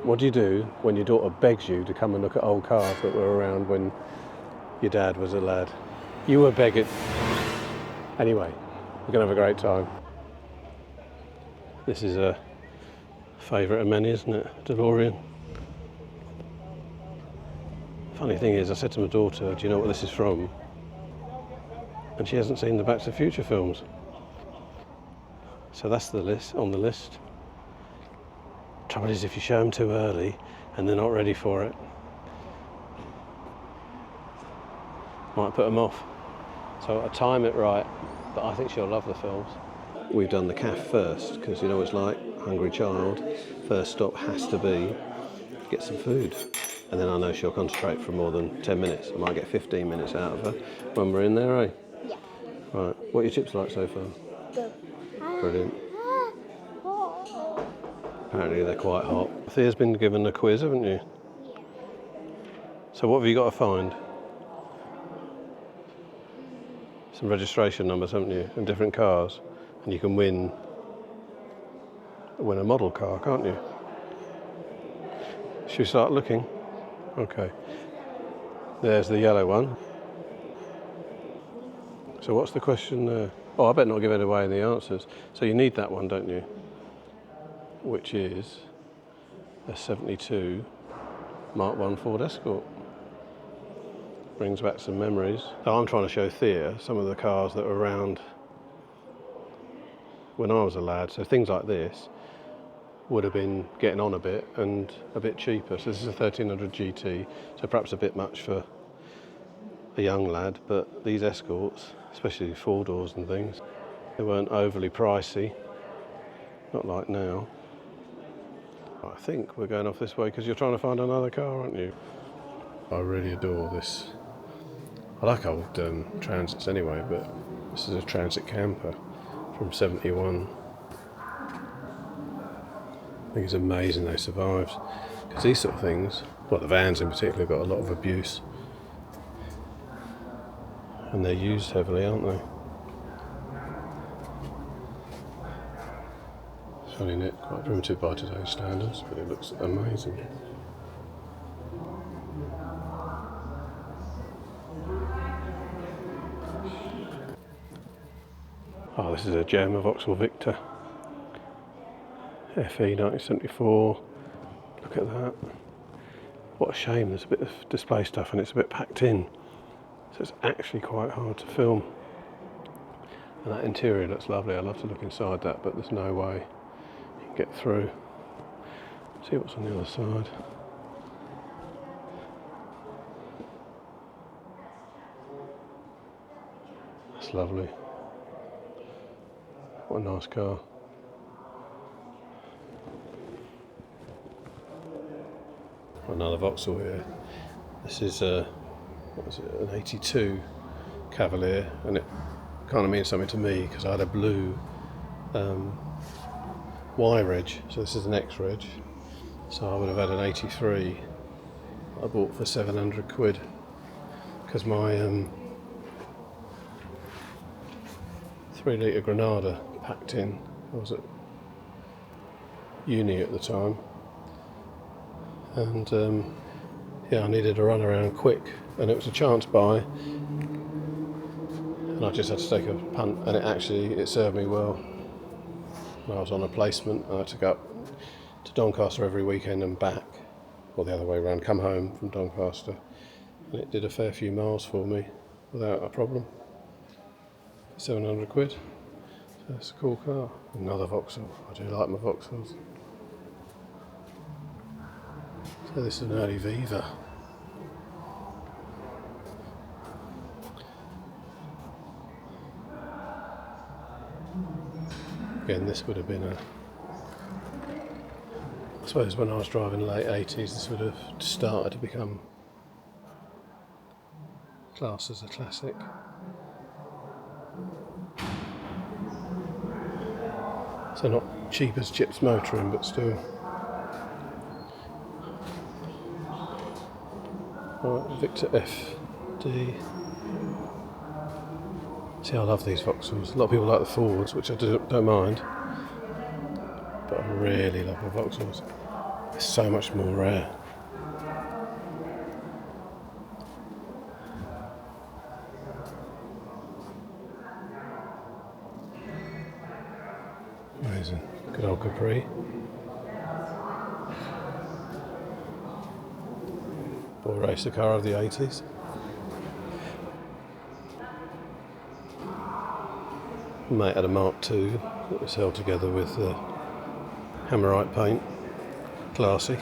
What do you do when your daughter begs you to come and look at old cars that were around when your dad was a lad? You were begging. Anyway, we're going to have a great time. This is a favourite of many, isn't it? DeLorean. Funny thing is, I said to my daughter, do you know what this is from? And she hasn't seen the Back to the Future films. So that's the list, on the list. Trouble is, if you show them too early and they're not ready for it, might put them off. So I time it right, but I think she'll love the films. We've done the calf first, because you know what it's like, hungry child. First stop has to be get some food. And then I know she'll concentrate for more than 10 minutes. I might get 15 minutes out of her when we're in there, eh? Yeah. Right, what are your chips like so far? Good. Brilliant. Apparently they're quite hot. Thea's been given a quiz, haven't you? Yeah. So what have you got to find? Some registration numbers, haven't you? And different cars. And you can win a model car, can't you? Should we start looking? Okay. There's the yellow one. So what's the question there? Oh, I better not give it away in the answers. So you need that one, don't you? Which is a 72 Mark 1 Ford Escort. Brings back some memories. So I'm trying to show Thea some of the cars that were around when I was a lad. So things like this would have been getting on a bit and a bit cheaper. So this is a 1300 GT, so perhaps a bit much for a young lad, but these Escorts, especially 4-doors and things, they weren't overly pricey, not like now. I think we're going off this way because you're trying to find another car, aren't you? I really adore this. I like old Transits anyway, but this is a Transit camper from 71. I think it's amazing they survived, because these sort of things, well, the vans in particular, got a lot of abuse, and they're used heavily, aren't they? It's only knit, quite primitive by today's standards, but it looks amazing. Oh, this is a gem, a Vauxhall Victor. FE 1974. Look at that. What a shame, there's a bit of display stuff and it's a bit packed in. So it's actually quite hard to film. And that interior looks lovely. I'd love to look inside that, but there's no way you can get through. See what's on the other side. That's lovely. What a nice car. Another Vauxhall here. This is what was it, an 82 Cavalier, and it kind of means something to me because I had a blue Y reg, so this is an X reg, so I would have had an 83 I bought for 700 quid because my 3 litre Granada packed in. I was at uni at the time, and yeah, I needed a run around quick, and it was a chance buy, and I just had to take a punt, and it served me well. When I was on a placement, I had to go up to Doncaster every weekend and back, or the other way around, come home from Doncaster, and it did a fair few miles for me without a problem. 700 quid. So that's a cool car. Another Vauxhall. I do like my Vauxhalls. So this is an early Viva. Again, this would have been I suppose when I was driving late 80s, this would have started to become classed as a classic. So not cheap as Chip's motoring, but still. Right, Victor FD. See, I love these Vauxhalls. A lot of people like the Fords, which I don't mind, but I really love my Vauxhalls. They're It's so much more rare. Amazing. Good old Capri. Boy racer car of the 80s. Mate had a Mark II that was held together with hammerite paint. Classy.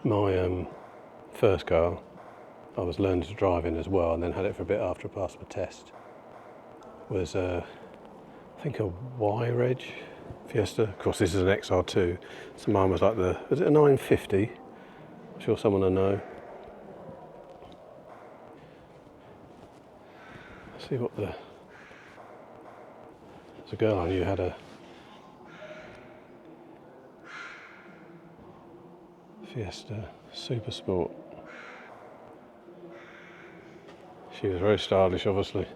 My first car, I was learning to drive in as well, and then had it for a bit after I passed my test, was I think a Y-Reg Fiesta. Of course, this is an XR2, so mine was like was it a 950? I'm sure someone will know. Let's see what there's a girl I knew had a Fiesta Super Sport. She was very stylish, obviously.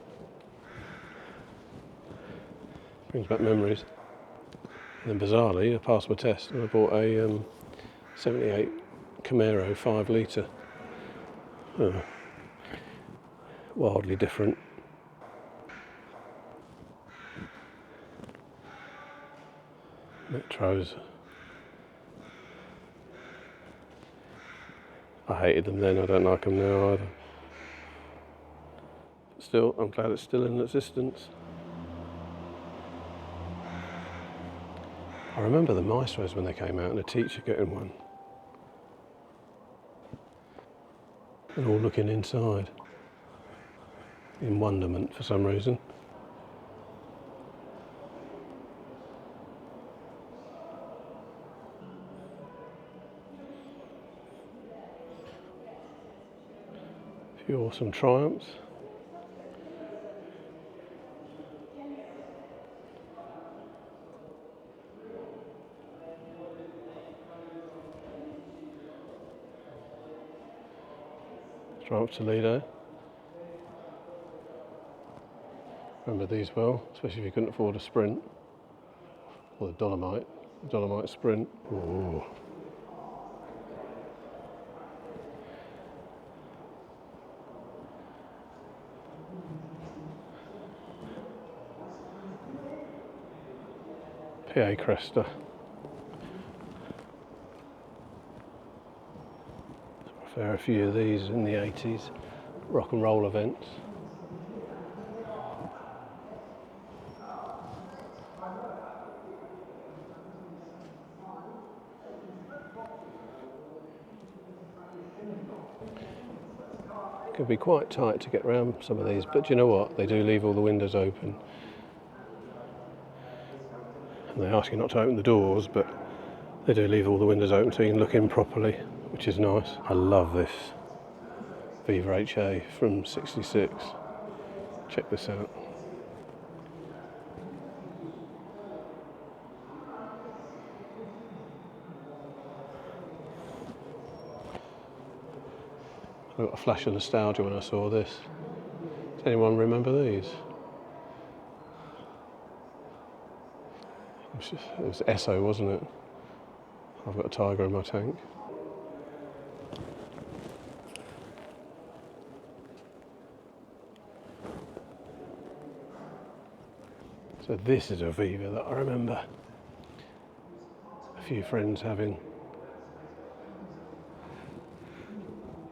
Brings back memories. And then bizarrely, I passed my test and I bought a 78 Camaro 5 litre. Wildly different. Metros. I hated them then, I don't like them now either. But still, I'm glad it's still in existence. I remember the Maestros when they came out and a teacher getting one. And all looking inside in wonderment for some reason. A few awesome Triumphs. Triumph Toledo. Remember these well, especially if you couldn't afford a Sprint. Or the Dolomite Sprint. Ooh. PA Cresta. A fair few of these in the 80s, rock and roll events. It can be quite tight to get around some of these, but do you know what? They do leave all the windows open. And they ask you not to open the doors, but they do leave all the windows open so you can look in properly, which is nice. I love this Viva HA from '66. Check this out. I got a flash of nostalgia when I saw this. Does anyone remember these? It was Esso, wasn't it? I've got a Tiger in my tank. So this is a Viva that I remember a few friends having.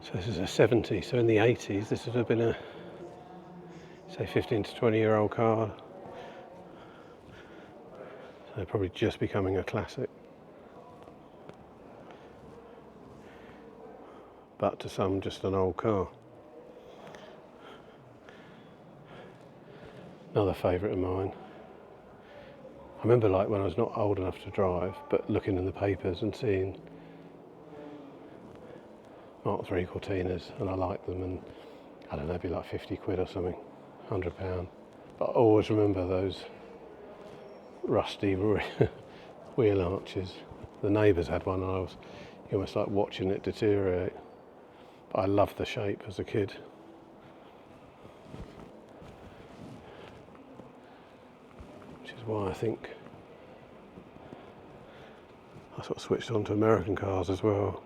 So this is a 70, so in the 80s this would have been a, say, 15 to 20-year-old car. So probably just becoming a classic. But to some, just an old car. Another favourite of mine. I remember, like, when I was not old enough to drive, but looking in the papers and seeing Mark III Cortinas, and I liked them, and I don't know, it'd be like 50 quid or something, £100. But I always remember those rusty wheel arches. The neighbours had one and I was almost like watching it deteriorate. But I loved the shape as a kid. Which is why I think I sort of switched on to American cars as well.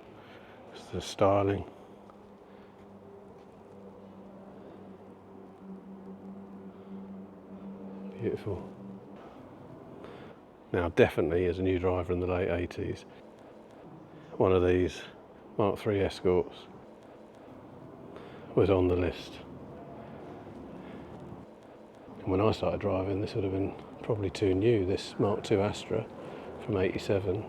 It's the styling. Beautiful. Now, definitely as a new driver in the late 80s, one of these Mark III Escorts was on the list. And when I started driving, this would have been probably too new, this Mark II Astra from 87.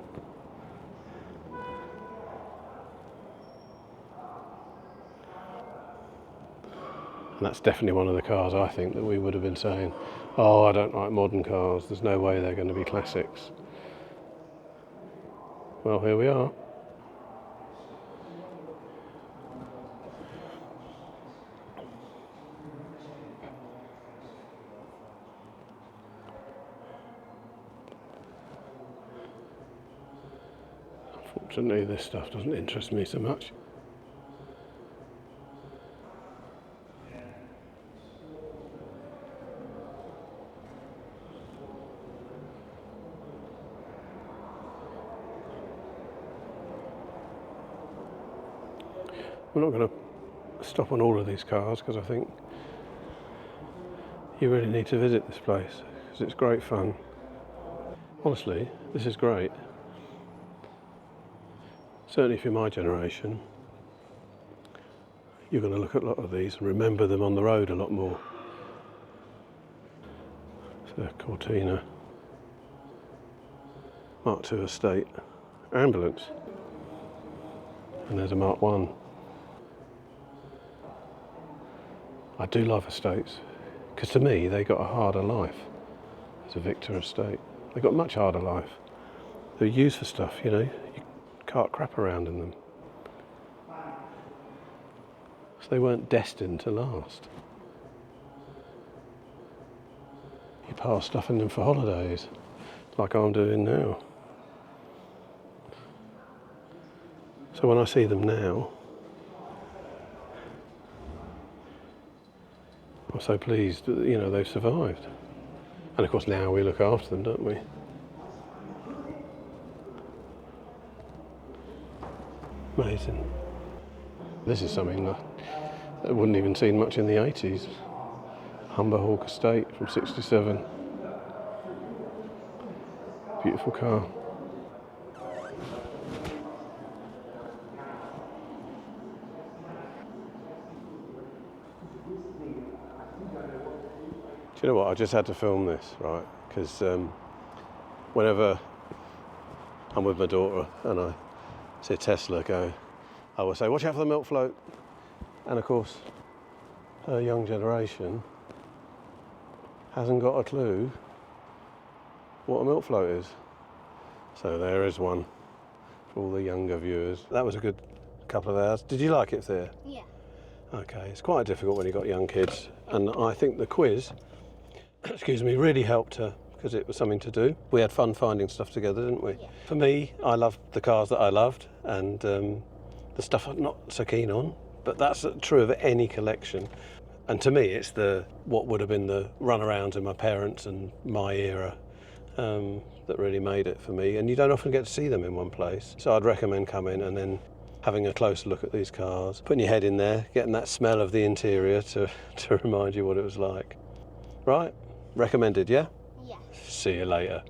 And that's definitely one of the cars I think that we would have been saying, oh, I don't like modern cars, there's no way they're going to be classics. Well, here we are. Unfortunately, this stuff doesn't interest me so much. We're not going to stop on all of these cars because I think you really need to visit this place because it's great fun. Honestly, this is great. Certainly if you're my generation, you're going to look at a lot of these and remember them on the road a lot more. It's a Cortina Mark II Estate ambulance. And there's a Mark I. I do love estates, because to me they got a harder life as a Victor estate. They got a much harder life. They're used for stuff, you know, you cart crap around in them. So they weren't destined to last. You pass stuff in them for holidays, like I'm doing now. So when I see them now, I'm so pleased that, you know, they've survived. And of course now we look after them, don't we? Amazing. This is something that I wouldn't even seen much in the 80s. Humber Hawk Estate from 67. Beautiful car. Do you know what, I just had to film this, right, because whenever I'm with my daughter and I see a Tesla go, I will say, watch out for the milk float. And of course, her young generation hasn't got a clue what a milk float is. So there is one for all the younger viewers. That was a good couple of hours. Did you like it there? Yeah. Okay, it's quite difficult when you've got young kids. And I think the quiz, excuse me, really helped her because it was something to do. We had fun finding stuff together, didn't we? Yeah. For me, I loved the cars that I loved and the stuff I'm not so keen on, but that's true of any collection. And to me, it's what would have been the runarounds in my parents and my era that really made it for me. And you don't often get to see them in one place. So I'd recommend coming and then having a closer look at these cars, putting your head in there, getting that smell of the interior to remind you what it was like. Right? Recommended, yeah? Yeah. See you later.